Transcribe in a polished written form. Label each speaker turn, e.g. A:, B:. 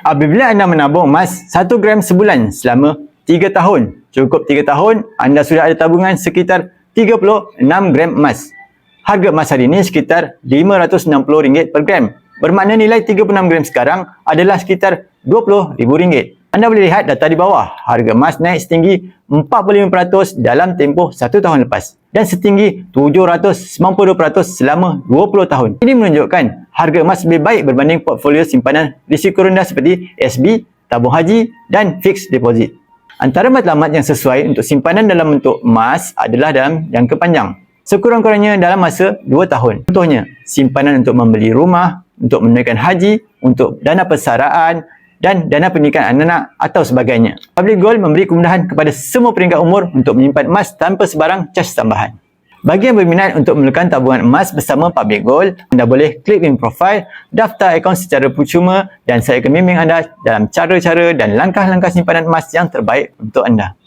A: Apabila anda menabung emas 1 gram sebulan selama 3 tahun, cukup 3 tahun, anda sudah ada tabungan sekitar 36 gram emas. Harga emas hari ini sekitar RM560 per gram. Bermakna nilai 36 gram sekarang adalah sekitar RM20,000. Anda boleh lihat data di bawah. Harga emas naik setinggi 45% dalam tempoh 1 tahun lepas dan setinggi 792% selama 20 tahun. Ini menunjukkan harga emas lebih baik berbanding portfolio simpanan risiko rendah seperti SB, tabung haji dan fixed deposit. Antara matlamat yang sesuai untuk simpanan dalam bentuk emas adalah dalam jangka panjang, sekurang-kurangnya dalam masa 2 tahun. Contohnya, simpanan untuk membeli rumah, untuk menunaikan haji, untuk dana persaraan dan dana pendidikan anak-anak atau sebagainya. Public Gold memberi kemudahan kepada semua peringkat umur untuk menyimpan emas tanpa sebarang cas tambahan. Bagi yang berminat untuk memerlukan tabungan emas bersama Public Gold, anda boleh klik link profil, daftar akaun secara percuma dan saya akan bimbing anda dalam cara-cara dan langkah-langkah simpanan emas yang terbaik untuk anda.